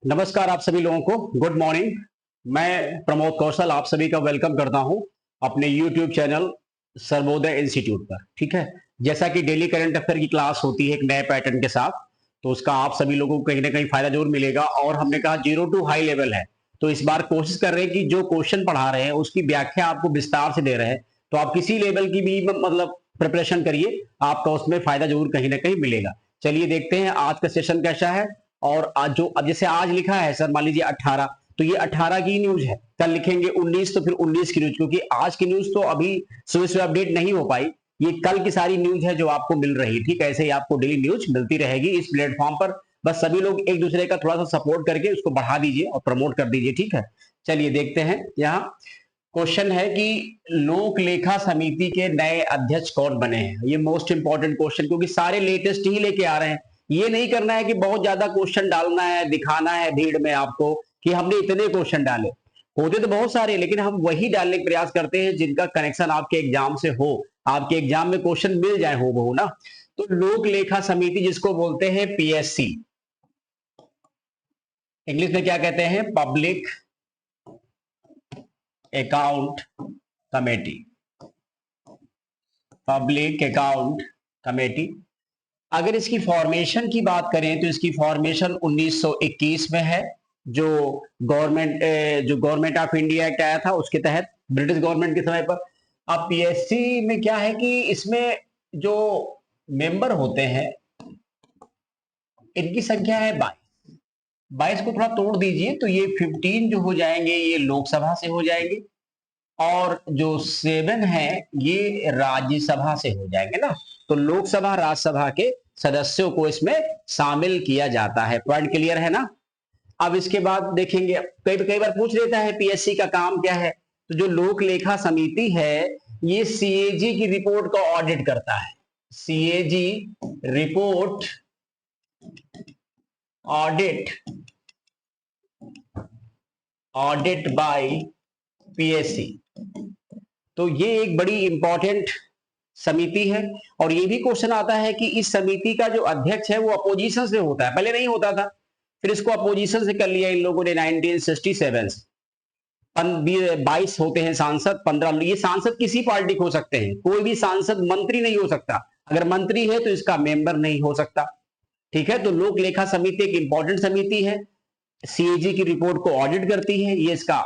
नमस्कार आप सभी लोगों को, गुड मॉर्निंग। मैं प्रमोद कौशल आप सभी का वेलकम करता हूं अपने यूट्यूब चैनल सर्वोदय इंस्टीट्यूट पर। ठीक है, जैसा कि डेली करंट अफेयर की क्लास होती है एक नए पैटर्न के साथ, तो उसका आप सभी लोगों को कहीं ना कहीं फायदा जरूर मिलेगा। और हमने कहा 0 टू हाई लेवल है, तो इस बार कोशिश कर रहे हैं कि जो क्वेश्चन पढ़ा रहे हैं उसकी व्याख्या आपको विस्तार से दे रहे हैं, तो आप किसी लेवल की भी मतलब प्रिपरेशन करिए, आपका उसमें फायदा जरूर कहीं ना कहीं मिलेगा। चलिए देखते हैं आज का सेशन कैसा है। और आज जो अब जैसे आज लिखा है सर, मान लीजिए 18, तो ये 18 की न्यूज है। कल लिखेंगे 19 तो फिर 19 की न्यूज, क्योंकि आज की न्यूज तो अभी सुबह सुबह अपडेट नहीं हो पाई। ये कल की सारी न्यूज है जो आपको मिल रही। ठीक है, ऐसे ही आपको डेली न्यूज मिलती रहेगी इस प्लेटफॉर्म पर। बस सभी लोग एक दूसरे का थोड़ा सा सपोर्ट करके उसको बढ़ा दीजिए और प्रमोट कर दीजिए। ठीक है, चलिए देखते हैं। यहाँ क्वेश्चन है कि लोक लेखा समिति के नए अध्यक्ष कौन बने हैं। ये मोस्ट इंपॉर्टेंट क्वेश्चन, क्योंकि सारे लेटेस्ट ही लेके आ रहे हैं। ये नहीं करना है कि बहुत ज्यादा क्वेश्चन डालना है, दिखाना है भीड़ में आपको कि हमने इतने क्वेश्चन डाले। होते तो बहुत सारे, लेकिन हम वही डालने का प्रयास करते हैं जिनका कनेक्शन आपके एग्जाम से हो, आपके एग्जाम में क्वेश्चन मिल जाए हो बहु ना। तो लोक लेखा समिति जिसको बोलते हैं पीएससी, इंग्लिश में क्या कहते हैं, public account committee. Public account committee, अगर इसकी फॉर्मेशन की बात करें तो इसकी फॉर्मेशन 1921 में है, जो गवर्नमेंट ऑफ इंडिया एक्ट आया था उसके तहत, ब्रिटिश गवर्नमेंट के समय पर। अब पीएससी में क्या है कि इसमें जो मेंबर होते हैं इनकी संख्या है 22। 22 को थोड़ा तोड़ दीजिए तो ये 15 जो हो जाएंगे ये लोकसभा से हो जाएंगे, और जो 7 है ये राज्यसभा से हो जाएंगे ना। तो लोकसभा राज्यसभा के सदस्यों को इसमें शामिल किया जाता है। पॉइंट क्लियर है ना। अब इसके बाद देखेंगे, कई बार पूछ लेता है पीएससी का काम क्या है। तो जो लोक लेखा समिति है ये सीएजी की रिपोर्ट का ऑडिट करता है। CAG report audit bye PSC. तो ये एक बड़ी इंपॉर्टेंट समिति है। और ये भी क्वेश्चन आता है कि इस समिति का जो अध्यक्ष है वो अपोजिशन से होता है, पहले नहीं होता था, फिर इसको अपोजिशन से कर लिया इन लोगों ने 1967 से। 22 होते हैं सांसद, 15। ये सांसद किसी पार्टी के हो सकते हैं, कोई भी सांसद मंत्री नहीं हो सकता। अगर मंत्री है तो इसका मेंबर नहीं हो सकता। ठीक है, तो लोक लेखा समिति एक इंपॉर्टेंट समिति है, सीएजी की रिपोर्ट को ऑडिट करती है, ये इसका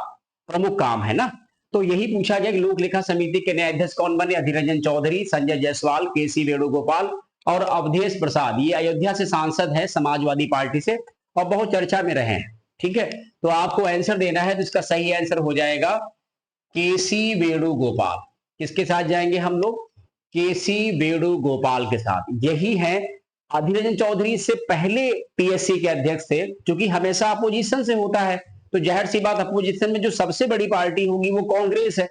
प्रमुख काम है ना। तो यही पूछा गया कि लोक लेखा समिति के नए अध्यक्ष कौन बने। अधीर रंजन चौधरी, संजय जायसवाल, केसी वेणुगोपाल और अवधेश प्रसाद। ये अयोध्या से सांसद है समाजवादी पार्टी से और बहुत चर्चा में रहे हैं। ठीक है, तो आपको आंसर देना है, तो इसका सही आंसर हो जाएगा केसी वेणुगोपाल। किसके साथ जाएंगे हम लोग, केसी वेणुगोपाल के साथ। यही है, अधीर रंजन चौधरी से पहले पीएससी के अध्यक्ष थे, क्योंकि हमेशा अपोजिशन से होता है, तो जाहिर सी बात अपोजिशन में जो सबसे बड़ी पार्टी होगी वो कांग्रेस है।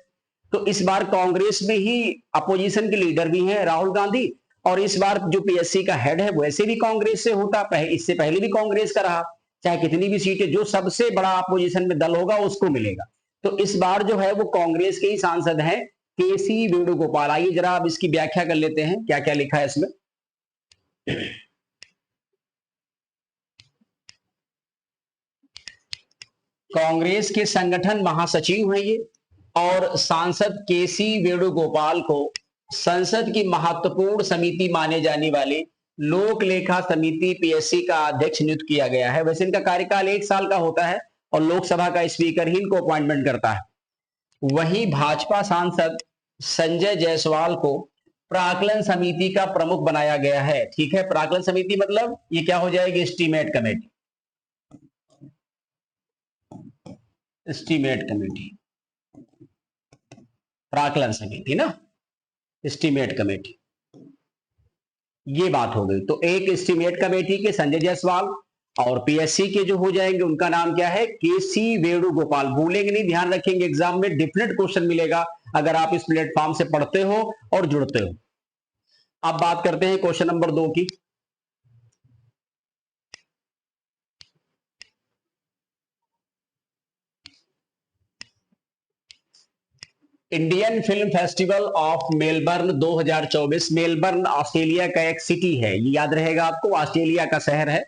तो इस बार कांग्रेस में ही अपोजिशन के लीडर भी हैं राहुल गांधी, और इस बार जो पीएससी का हेड है वैसे भी कांग्रेस से होता, इससे पहले भी कांग्रेस का रहा। चाहे कितनी भी सीटें, जो सबसे बड़ा अपोजिशन में दल होगा उसको मिलेगा। तो इस बार जो है वो कांग्रेस के ही सांसद हैं, केसी वेणुगोपाल। आइए जरा अब इसकी व्याख्या कर लेते हैं क्या क्या लिखा है इसमें। कांग्रेस के संगठन महासचिव हैं ये, और सांसद केसी वेणुगोपाल को संसद की महत्वपूर्ण समिति माने जाने वाले लोक लेखा समिति पीएससी का अध्यक्ष नियुक्त किया गया है। वैसे इनका कार्यकाल 1 साल का होता है और लोकसभा का स्पीकर ही इनको अपॉइंटमेंट करता है। वहीं भाजपा सांसद संजय जायसवाल को प्राक्कलन समिति का प्रमुख बनाया गया है। ठीक है, प्राक्कलन समिति मतलब ये क्या हो जाएगी, एस्टीमेट कमेटी। एस्टीमेट कमेटी, प्राक्कलन समिति ना, एस्टीमेट कमेटी, ये बात हो गई। तो एक एस्टीमेट कमेटी के संजय जायसवाल, और पीएससी के जो हो जाएंगे उनका नाम क्या है, केसी वेणुगोपाल। भूलेंगे नहीं, ध्यान रखेंगे, एग्जाम में डिफरेंट क्वेश्चन मिलेगा अगर आप इस प्लेटफॉर्म से पढ़ते हो और जुड़ते हो। अब बात करते हैं क्वेश्चन नंबर 2 की। Indian film festival of Melbourne 2024। Melbourne Australia का एक सिटी है, ये याद रहेगा आपको, ऑस्ट्रेलिया का शहर है।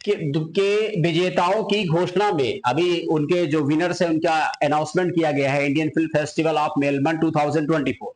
के विजेताओं की घोषणा में अभी उनके जो विनर्स है उनका अनाउंसमेंट किया गया है। Indian film festival of Melbourne 2024,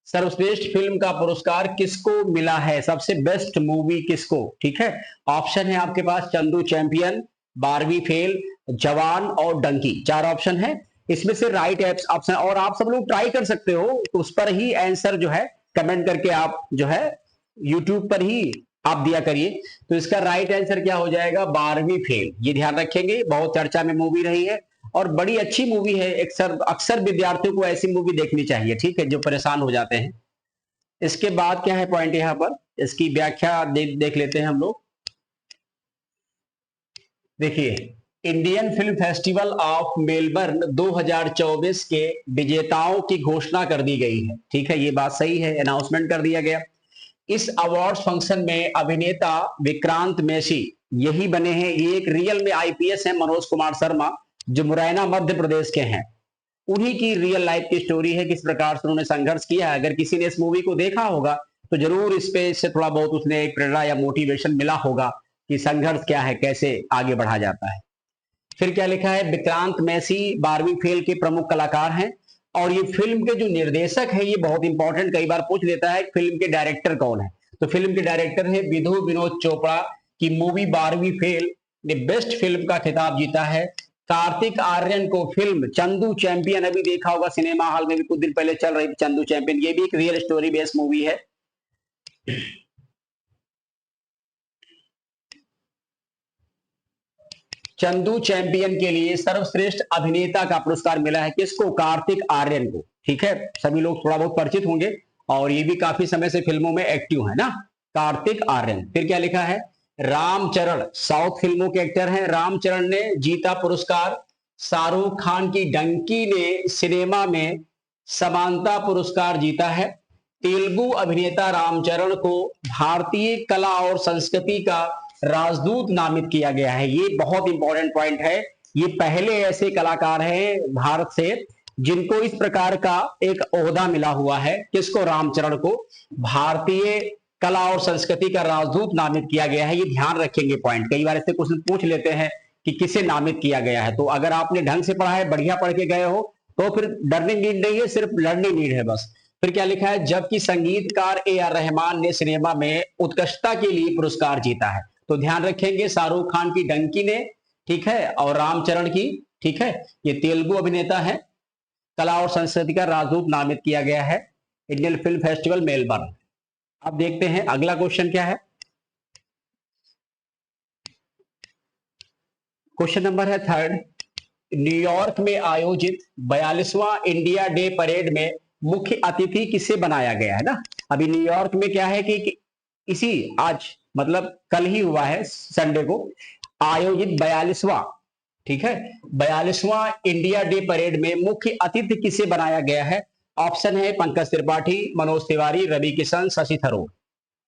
सर्वश्रेष्ठ फिल्म का पुरस्कार किसको मिला है, सबसे बेस्ट मूवी किसको? ठीक है, ऑप्शन है आपके पास चंदू चैंपियन, बारहवीं फेल, जवान और डंकी, 4 ऑप्शन है। इसमें से राइट ऑप्शन, और आप सब लोग ट्राई कर सकते हो तो उस पर ही आंसर जो है कमेंट करके आप जो है यूट्यूब पर ही आप दिया करिए। तो इसका राइट आंसर क्या हो जाएगा? 12वीं फेल। ये ध्यान रखेंगे, बहुत चर्चा में मूवी रही है और बड़ी अच्छी मूवी है। अक्सर विद्यार्थियों को ऐसी मूवी देखनी चाहिए, ठीक है, जो परेशान हो जाते हैं। इसके बाद क्या है पॉइंट यहां पर, इसकी व्याख्या देख लेते हैं हम लोग। देखिए, Indian film festival of Melbourne 2024 के विजेताओं की घोषणा कर दी गई है। ठीक है, ये बात सही है, अनाउंसमेंट कर दिया गया। इस अवार्ड फंक्शन में अभिनेता विक्रांत मैसी यही बने हैं। ये एक रियल में आईपीएस है, मनोज कुमार शर्मा, जो मुरैना मध्य प्रदेश के हैं। उन्हीं की रियल लाइफ की स्टोरी है, किस प्रकार से उन्होंने संघर्ष किया है। अगर किसी ने इस मूवी को देखा होगा तो जरूर इस पे से थोड़ा बहुत उसने प्रेरणा या मोटिवेशन मिला होगा कि संघर्ष क्या है, कैसे आगे बढ़ा जाता है। फिर क्या लिखा है? विक्रांत मैसी 12वीं फेल के प्रमुख कलाकार हैं। और ये फिल्म के जो निर्देशक है, ये बहुत इंपॉर्टेंट, कई बार पूछ लेता है फिल्म के डायरेक्टर कौन है। तो फिल्म के डायरेक्टर है विधु विनोद चोपड़ा की मूवी 12वीं फेल ने बेस्ट फिल्म का खिताब जीता है। कार्तिक आर्यन को फिल्म चंदू चैंपियन, अभी देखा होगा सिनेमा हॉल में भी कुछ दिन पहले चल रही थी चंदू चैंपियन, ये भी एक रियल स्टोरी बेस्ड मूवी है। चंदू चैंपियन के लिए सर्वश्रेष्ठ अभिनेता का पुरस्कार मिला है किसको? कार्तिक आर्यन को। ठीक है, सभी लोग थोड़ा बहुत परिचित होंगे और ये भी काफी समय से फिल्मों में एक्टिव है ना, कार्तिक आर्यन। फिर क्या लिखा है? रामचरण साउथ फिल्मों के एक्टर हैं। रामचरण ने जीता पुरस्कार। शाहरुख खान की डंकी ने सिनेमा में समानता पुरस्कार जीता है। तेलुगु अभिनेता रामचरण को भारतीय कला और संस्कृति का राजदूत नामित किया गया है। ये बहुत इंपॉर्टेंट पॉइंट है। ये पहले ऐसे कलाकार हैं भारत से जिनको इस प्रकार का एक ओहदा मिला हुआ है। किसको? रामचरण को भारतीय कला और संस्कृति का राजदूत नामित किया गया है। ये ध्यान रखेंगे पॉइंट, कई बार ऐसे क्वेश्चन पूछ लेते हैं कि किसे नामित किया गया है। तो अगर आपने ढंग से पढ़ा है, बढ़िया पढ़ के गए हो, तो फिर डरने नीड नहीं है, सिर्फ लर्निंग नीड है बस। फिर क्या लिखा है? जबकि संगीतकार ए.आर. रहमान ने सिनेमा में उत्कृष्टता के लिए पुरस्कार जीता है। तो ध्यान रखेंगे, शाहरुख खान की डंकी ने, ठीक है, और रामचरण की, ठीक है, ये तेलुगु अभिनेता है, कला और संस्कृति का राजदूत नामित किया गया है इंडियन फिल्म फेस्टिवल मेलबर्न। अब देखते हैं अगला क्वेश्चन क्या है। क्वेश्चन नंबर है 3rd। न्यूयॉर्क में आयोजित 42वां इंडिया डे परेड में मुख्य अतिथि किसे बनाया गया है ना। अभी न्यूयॉर्क में क्या है कि इसी आज मतलब कल ही हुआ है, संडे को आयोजित 42वां, ठीक है, 42वां इंडिया डे परेड में मुख्य अतिथि किसे बनाया गया है। ऑप्शन है पंकज त्रिपाठी, मनोज तिवारी, रवि किशन, शशि थरूर।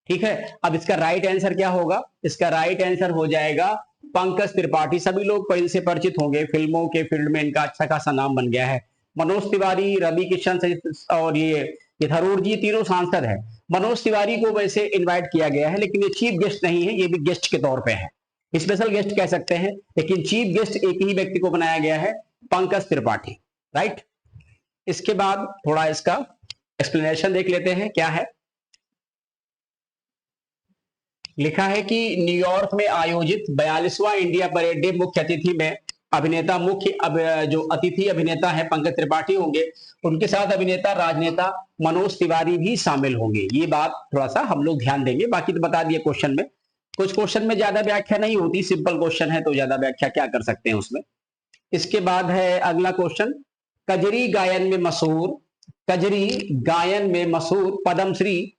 ठीक है, अब इसका राइट आंसर क्या होगा? इसका राइट आंसर हो जाएगा पंकज त्रिपाठी। सभी लोग इनसे परिचित होंगे, फिल्मों के फील्ड में इनका अच्छा खासा नाम बन गया है। मनोज तिवारी, रवि किशन और ये थरूर जी तीनों सांसद है। मनोज तिवारी को वैसे इनवाइट किया गया है, लेकिन ये चीफ गेस्ट नहीं है, ये भी गेस्ट के तौर पे है, स्पेशल गेस्ट कह सकते हैं, लेकिन चीफ गेस्ट एक ही व्यक्ति को बनाया गया है, पंकज त्रिपाठी। राइट, इसके बाद थोड़ा इसका एक्सप्लेनेशन देख लेते हैं क्या है। लिखा है कि न्यूयॉर्क में आयोजित 42वां इंडिया परेड डे मुख्य अतिथि में अभिनेता जो अतिथि अभिनेता है पंकज त्रिपाठी होंगे, उनके साथ अभिनेता राजनेता मनोज तिवारी भी शामिल होंगे। ये बात थोड़ा सा हम लोग ध्यान देंगे, बाकी तो बता दिए क्वेश्चन में। कुछ क्वेश्चन में ज्यादा व्याख्या नहीं होती, सिंपल क्वेश्चन है तो ज्यादा व्याख्या क्या कर सकते हैं उसमें। इसके बाद है अगला क्वेश्चन। कजरी गायन में मशहूर पद्मश्री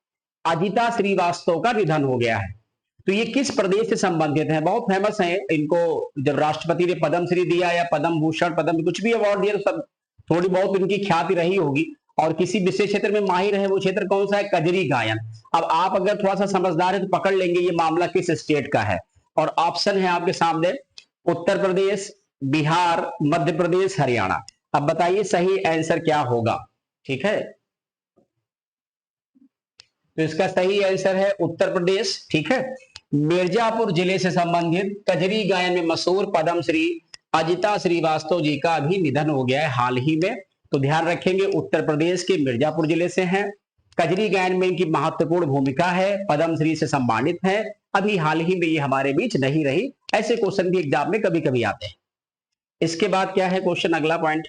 अजिता श्रीवास्तव का निधन हो गया है। तो ये किस प्रदेश से संबंधित है? बहुत फेमस है, इनको जब राष्ट्रपति ने पद्मश्री दिया या पद्म भूषण, पद्म कुछ भी अवार्ड दिया तो सब थोड़ी बहुत इनकी ख्याति रही होगी। और किसी विशेष क्षेत्र में माहिर है, वो क्षेत्र कौन सा है? कजरी गायन। अब आप अगर थोड़ा सा समझदार है तो पकड़ लेंगे ये मामला किस स्टेट का है। और ऑप्शन है आपके सामने उत्तर प्रदेश, बिहार, मध्य प्रदेश, हरियाणा। अब बताइए सही आंसर क्या होगा। ठीक है, तो इसका सही आंसर है उत्तर प्रदेश। ठीक है, मिर्जापुर जिले से संबंधित कजरी गायन में मशहूर पद्मश्री अजिता श्रीवास्तव जी का भी निधन हो गया है हाल ही में। तो ध्यान रखेंगे, उत्तर प्रदेश के मिर्जापुर जिले से हैं, कजरी गायन में इनकी महत्वपूर्ण भूमिका है, पद्मश्री से सम्मानित है, अभी हाल ही में ये हमारे बीच नहीं रही। ऐसे क्वेश्चन भी एग्जाम में कभी कभी आते हैं। इसके बाद क्या है क्वेश्चन, अगला पॉइंट,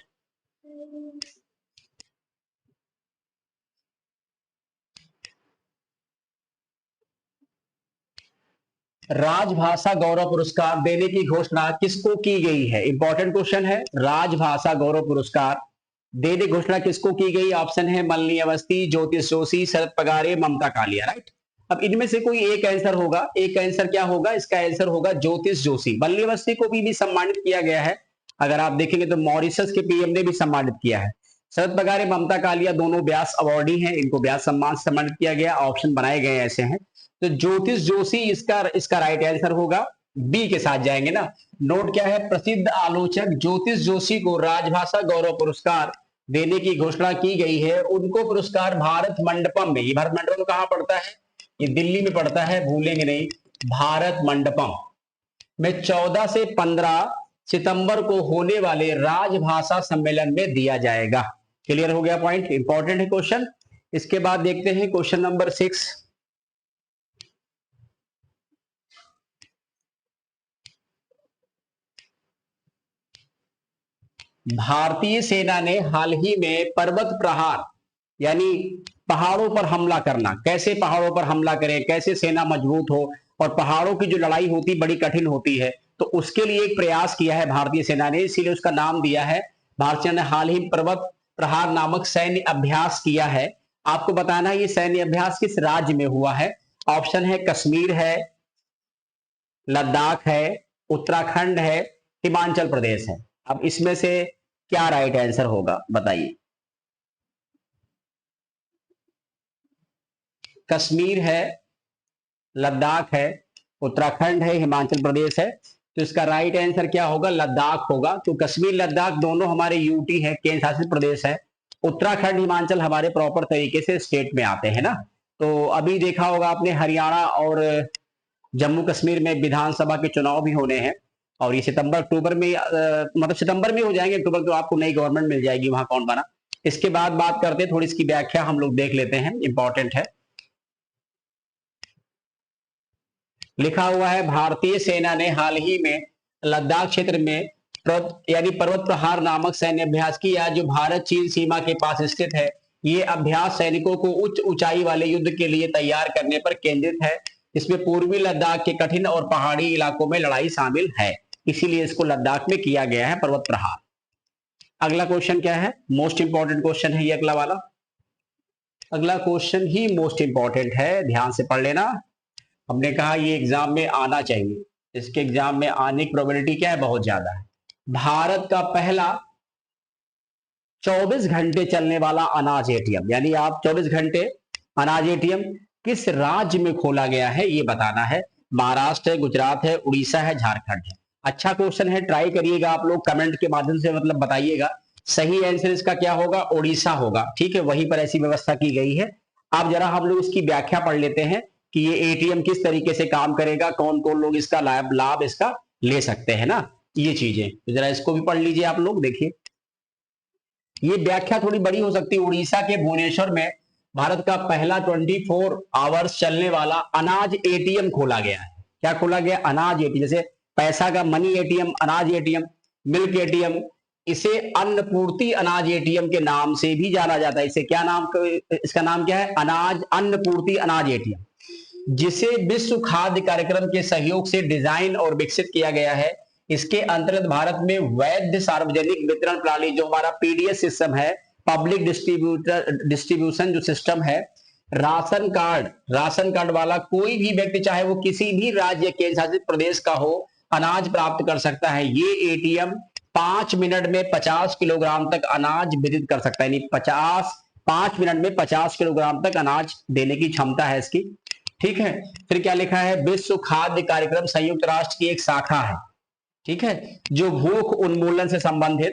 राजभाषा गौरव पुरस्कार देने की घोषणा किसको की गई है? इंपॉर्टेंट क्वेश्चन है। राजभाषा गौरव पुरस्कार देने की घोषणा किसको की गई? ऑप्शन है मालिनी अवस्थी, ज्योतिष जोशी, शरद पगारे, ममता कालिया। राइट, अब इनमें से कोई एक आंसर होगा। एक आंसर क्या होगा? इसका आंसर होगा ज्योतिष जोशी। मालिनी अवस्थी को भी सम्मानित किया गया है, अगर आप देखेंगे तो मॉरिशस के पीएम ने भी सम्मानित किया है। शरद पगारे, ममता कालिया दोनों व्यास अवार्डी हैं, इनको व्यास सम्मान से सम्मानित किया गया। ऑप्शन बनाए गए ऐसे हैं, तो ज्योतिष जोशी इसका राइट आंसर होगा। बी के साथ जाएंगे ना। नोट क्या है, प्रसिद्ध आलोचक ज्योतिष जोशी को राजभाषा गौरव पुरस्कार देने की घोषणा की गई है। उनको पुरस्कार भारत मंडपम में, ये भारत मंडपम कहां पड़ता है? ये दिल्ली में पड़ता है, भूलेंगे नहीं। भारत मंडपम में 14 से 15 सितंबर को होने वाले राजभाषा सम्मेलन में दिया जाएगा। क्लियर हो गया पॉइंट? इंपॉर्टेंट है क्वेश्चन। इसके बाद देखते हैं क्वेश्चन नंबर 6। भारतीय सेना ने हाल ही में पर्वत प्रहार यानी पहाड़ों पर हमला करना, कैसे पहाड़ों पर हमला करें, कैसे सेना मजबूत हो, और पहाड़ों की जो लड़ाई होती बड़ी कठिन होती है, तो उसके लिए एक प्रयास किया है भारतीय सेना ने, इसीलिए उसका नाम दिया है। भारतीय सेना ने हाल ही पर्वत प्रहार नामक सैन्य अभ्यास किया है। आपको बताना है ये सैन्य अभ्यास किस राज्य में हुआ है। ऑप्शन है कश्मीर है, लद्दाख है, उत्तराखंड है, हिमाचल प्रदेश है। अब इसमें से क्या राइट आंसर होगा बताइए? कश्मीर है, लद्दाख है, उत्तराखंड है, हिमाचल प्रदेश है। तो इसका राइट आंसर क्या होगा? लद्दाख होगा। तो कश्मीर लद्दाख दोनों हमारे यूटी है, केंद्र शासित प्रदेश है। उत्तराखंड हिमाचल हमारे प्रॉपर तरीके से स्टेट में आते हैं ना। तो अभी देखा होगा आपने, हरियाणा और जम्मू कश्मीर में विधानसभा के चुनाव भी होने हैं, और ये सितंबर अक्टूबर में मतलब सितंबर में हो जाएंगे। अक्टूबर तो आपको नई गवर्नमेंट मिल जाएगी, वहां कौन बना। इसके बाद बात करते हैं, थोड़ी इसकी व्याख्या हम लोग देख लेते हैं, इंपॉर्टेंट है। लिखा हुआ है भारतीय सेना ने हाल ही में लद्दाख क्षेत्र में यानी पर्वत प्रहार नामक सैन्य अभ्यास किया, जो भारत चीन सीमा के पास स्थित है। ये अभ्यास सैनिकों को उच्च ऊंचाई वाले युद्ध के लिए तैयार करने पर केंद्रित है। इसमें पूर्वी लद्दाख के कठिन और पहाड़ी इलाकों में लड़ाई शामिल है, इसीलिए इसको लद्दाख में किया गया है पर्वत प्रहार। अगला क्वेश्चन क्या है? मोस्ट इंपॉर्टेंट क्वेश्चन है ये अगला वाला। अगला क्वेश्चन ही मोस्ट इंपॉर्टेंट है, ध्यान से पढ़ लेना। हमने कहा ये एग्जाम में आना चाहिए, इसके एग्जाम में आने की प्रोबेबिलिटी क्या है? बहुत ज्यादा है। भारत का पहला 24 घंटे चलने वाला अनाज एटीएम, यानी आप 24 घंटे अनाज एटीएम किस राज्य में खोला गया है ये बताना है। महाराष्ट्र है, गुजरात है, उड़ीसा है, झारखंड है। अच्छा क्वेश्चन है, ट्राई करिएगा आप लोग, कमेंट के माध्यम से मतलब बताइएगा। सही आंसर इसका क्या होगा? ओडिशा होगा। ठीक है, वहीं पर ऐसी व्यवस्था की गई है। अब जरा हम लोग इसकी व्याख्या पढ़ लेते हैं कि ये एटीएम किस तरीके से काम करेगा, कौन कौन लोग इसका लाभ इसका ले सकते हैं ना, ये चीजें। तो जरा इसको भी पढ़ लीजिए आप लोग। देखिए ये व्याख्या थोड़ी बड़ी हो सकती है। उड़ीसा के भुवनेश्वर में भारत का पहला 24 आवर्स चलने वाला अनाज एटीएम खोला गया है। क्या खोला गया? अनाज एटीएम। जैसे पैसा का मनी एटीएम, अनाज एटीएम, मिल्क एटीएम, इसे अन्नपूर्ति अनाज एटीएम के नाम से भी जाना जाता है। इसे क्या नाम, इसका नाम क्या है? अन्नपूर्ति अनाज एटीएम, जिसे विश्व खाद्य कार्यक्रम के सहयोग से डिजाइन और विकसित किया गया है। इसके अंतर्गत भारत में वैध सार्वजनिक वितरण प्रणाली, जो हमारा पीडीएस सिस्टम है, पब्लिक डिस्ट्रीब्यूशन जो सिस्टम है, राशन कार्ड वाला कोई भी व्यक्ति, चाहे वो किसी भी राज्य केंद्र शासित प्रदेश का हो, अनाज प्राप्त कर सकता है। ये एटीएम 5 मिनट में 50 किलोग्राम तक अनाज वितरित कर सकता है, यानी 5 मिनट में 50 किलोग्राम तक अनाज देने की क्षमता है इसकी। ठीक है, फिर क्या लिखा है? विश्व खाद्य कार्यक्रम संयुक्त राष्ट्र की एक शाखा है, ठीक है, जो भूख उन्मूलन से संबंधित,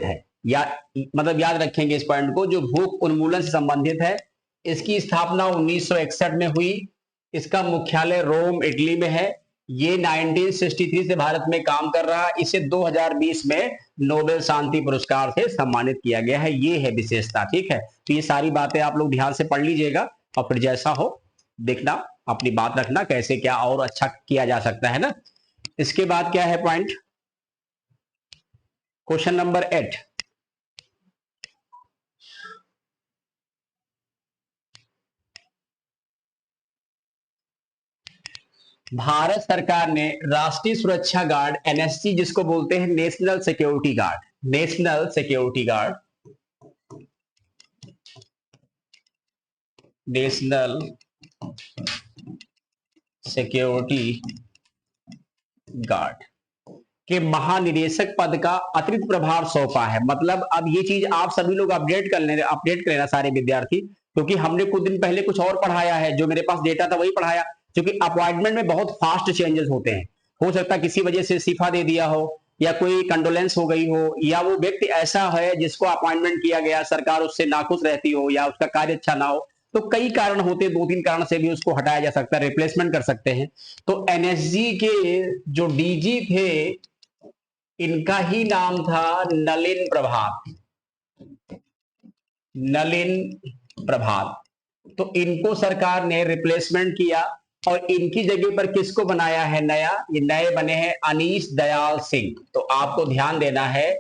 है, या मतलब याद रखेंगे इस पॉइंट को, जो भूख उन्मूलन से संबंधित है। इसकी स्थापना 1961 में हुई। इसका मुख्यालय रोम इटली में है। ये 1963 से भारत में काम कर रहा है। इसे 2020 में नोबेल शांति पुरस्कार से सम्मानित किया गया है। ये है विशेषता, ठीक है। तो ये सारी बातें आप लोग ध्यान से पढ़ लीजिएगा और फिर जैसा हो देखना, अपनी बात रखना, कैसे क्या और अच्छा किया जा सकता है ना। इसके बाद क्या है पॉइंट, क्वेश्चन नंबर 8। भारत सरकार ने राष्ट्रीय सुरक्षा गार्ड एनएसजी, जिसको बोलते हैं national security guard, national security guard, national security guard के महानिदेशक पद का अतिरिक्त प्रभार सौंपा है। मतलब अब ये चीज आप सभी लोग अपडेट कर लेना सारे विद्यार्थी, क्योंकि हमने कुछ दिन पहले कुछ और पढ़ाया है, जो मेरे पास डेटा था वही पढ़ाया। क्योंकि अपॉइंटमेंट में बहुत फास्ट चेंजेस होते हैं। हो सकता है किसी वजह से इस्तीफा दे दिया हो, या कोई कंडोलेंस हो गई हो, या वो व्यक्ति ऐसा है जिसको अपॉइंटमेंट किया गया, सरकार उससे नाखुश रहती हो, या उसका कार्य अच्छा ना हो। तो कई कारण होते हैं, 2-3 कारण से भी उसको हटाया जा सकता है, रिप्लेसमेंट कर सकते हैं। तो एनएसजी के जो डीजी थे, इनका ही नाम था नलिन प्रभात, नलिन प्रभात। तो इनको सरकार ने रिप्लेसमेंट किया और इनकी जगह पर किसको बनाया है नया, ये नए बने हैं अनीश दयाल सिंह। तो आपको ध्यान देना है,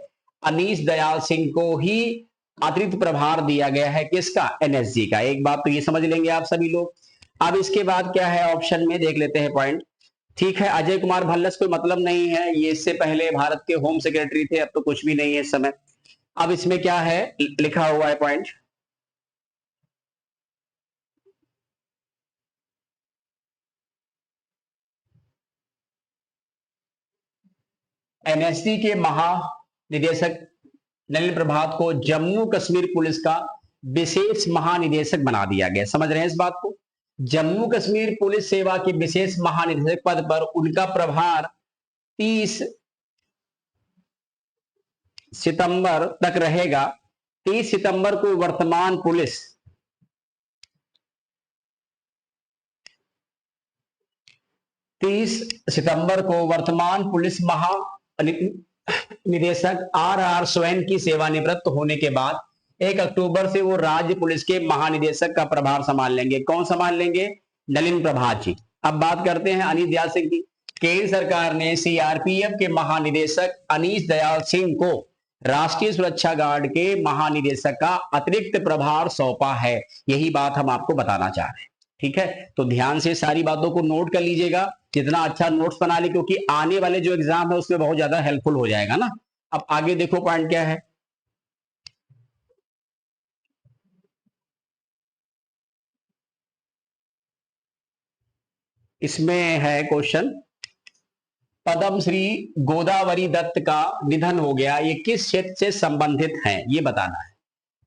अनीश दयाल सिंह को ही अतिरिक्त प्रभार दिया गया है, किसका, एनएसजी का। एक बात तो ये समझ लेंगे आप सभी लोग। अब इसके बाद क्या है ऑप्शन में, देख लेते हैं पॉइंट। ठीक है, अजय कुमार भल्लस कोई मतलब नहीं है, ये इससे पहले भारत के होम सेक्रेटरी थे, अब तो कुछ भी नहीं है इस समय। अब इसमें क्या है लिखा हुआ है पॉइंट, एनएसजी के महानिदेशक नलिन प्रभात को जम्मू कश्मीर पुलिस का विशेष महानिदेशक बना दिया गया। समझ रहे हैं इस बात को, जम्मू कश्मीर पुलिस सेवा के विशेष महानिदेशक पद पर उनका प्रभार 30 सितंबर तक रहेगा। 30 सितंबर को वर्तमान पुलिस 30 सितंबर को वर्तमान पुलिस महानिदेशक आर स्वैन की सेवानिवृत्त होने के बाद 1 अक्टूबर से वो राज्य पुलिस के महानिदेशक का प्रभार संभाल लेंगे। कौन संभाल लेंगे, नलिन प्रभात जी। अब बात करते हैं अनीश दयाल सिंह की। केंद्र सरकार ने सीआरपीएफ के महानिदेशक अनीश दयाल सिंह को राष्ट्रीय सुरक्षा गार्ड के महानिदेशक का अतिरिक्त प्रभार सौंपा है। यही बात हम आपको बताना चाह रहे हैं, ठीक है। तो ध्यान से सारी बातों को नोट कर लीजिएगा, जितना अच्छा नोट्स बना ले, क्योंकि आने वाले जो एग्जाम है उसमें बहुत ज्यादा हेल्पफुल हो जाएगा ना। अब आगे देखो पॉइंट क्या है, इसमें है क्वेश्चन, पद्मश्री गोदावरी दत्त का निधन हो गया, ये किस क्षेत्र से संबंधित है ये बताना है।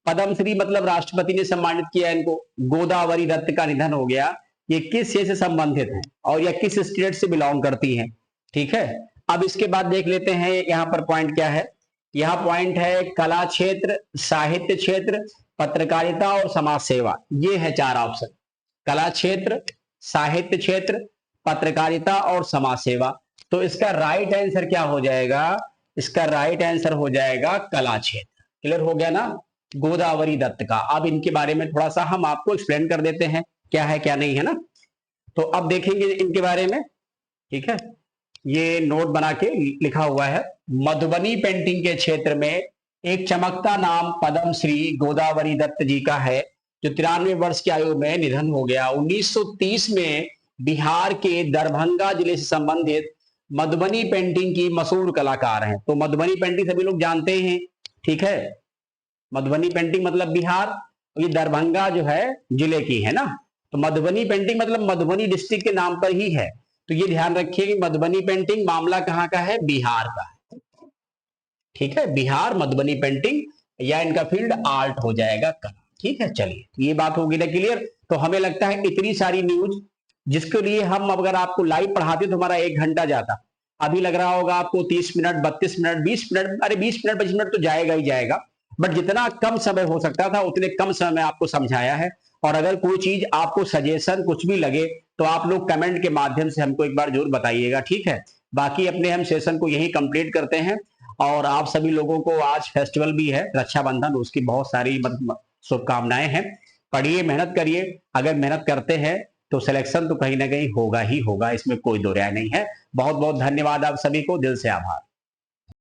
पद्मश्री मतलब राष्ट्रपति ने सम्मानित किया इनको, गोदावरी दत्त का निधन हो गया, ये किस क्षेत्र से संबंधित है और या किस स्टेट से बिलोंग करती है, ठीक है। अब इसके बाद देख लेते हैं यहां पर पॉइंट क्या है। यहां पॉइंट है कला क्षेत्र, साहित्य क्षेत्र, पत्रकारिता और समाज सेवा। ये है 4 ऑप्शन, कला क्षेत्र, साहित्य क्षेत्र, पत्रकारिता और समाज सेवा। तो इसका राइट आंसर क्या हो जाएगा, इसका राइट आंसर हो जाएगा कला क्षेत्र। क्लियर हो गया ना, गोदावरी दत्त का। अब इनके बारे में थोड़ा सा हम आपको एक्सप्लेन कर देते हैं, क्या है क्या नहीं है ना। तो अब देखेंगे इनके बारे में, ठीक है। ये नोट बना के लिखा हुआ है, मधुबनी पेंटिंग के क्षेत्र में एक चमकता नाम पद्मश्री गोदावरी दत्त जी का है, जो 93 वर्ष की आयु में निधन हो गया। 1930 में बिहार के दरभंगा जिले से संबंधित मधुबनी पेंटिंग की मशहूर कलाकार हैं। तो मधुबनी पेंटिंग सभी लोग जानते हैं, ठीक है। मधुबनी पेंटिंग मतलब बिहार, ये दरभंगा जो है जिले की है ना। तो मधुबनी पेंटिंग मतलब मधुबनी डिस्ट्रिक्ट के नाम पर ही है। तो ये ध्यान रखिए कि मधुबनी पेंटिंग मामला कहाँ का है, बिहार का है, ठीक है। बिहार मधुबनी पेंटिंग, या इनका फील्ड आर्ट हो जाएगा कला, ठीक है। चलिए ये बात होगी ना क्लियर। तो हमें लगता है इतनी सारी न्यूज, जिसके लिए हम अगर आपको लाइव पढ़ाते तो हमारा 1 घंटा जाता, अभी लग रहा होगा आपको 30 मिनट, 32 मिनट, 20 मिनट, अरे 20 मिनट 25 मिनट तो जाएगा ही जाएगा। बट जितना कम समय हो सकता था उतने कम समय में आपको समझाया है। और अगर कोई चीज आपको सजेशन कुछ भी लगे तो आप लोग कमेंट के माध्यम से हमको एक बार जरूर बताइएगा, ठीक है। बाकी अपने हम सेशन को यही कंप्लीट करते हैं। और आप सभी लोगों को आज फेस्टिवल भी है रक्षाबंधन, उसकी बहुत सारी शुभकामनाएं हैं। पढ़िए, मेहनत करिए। अगर मेहनत करते हैं तो सिलेक्शन तो कहीं ना कहीं होगा ही होगा, इसमें कोई दो राय नहीं है। बहुत बहुत धन्यवाद आप सभी को, दिल से आभार।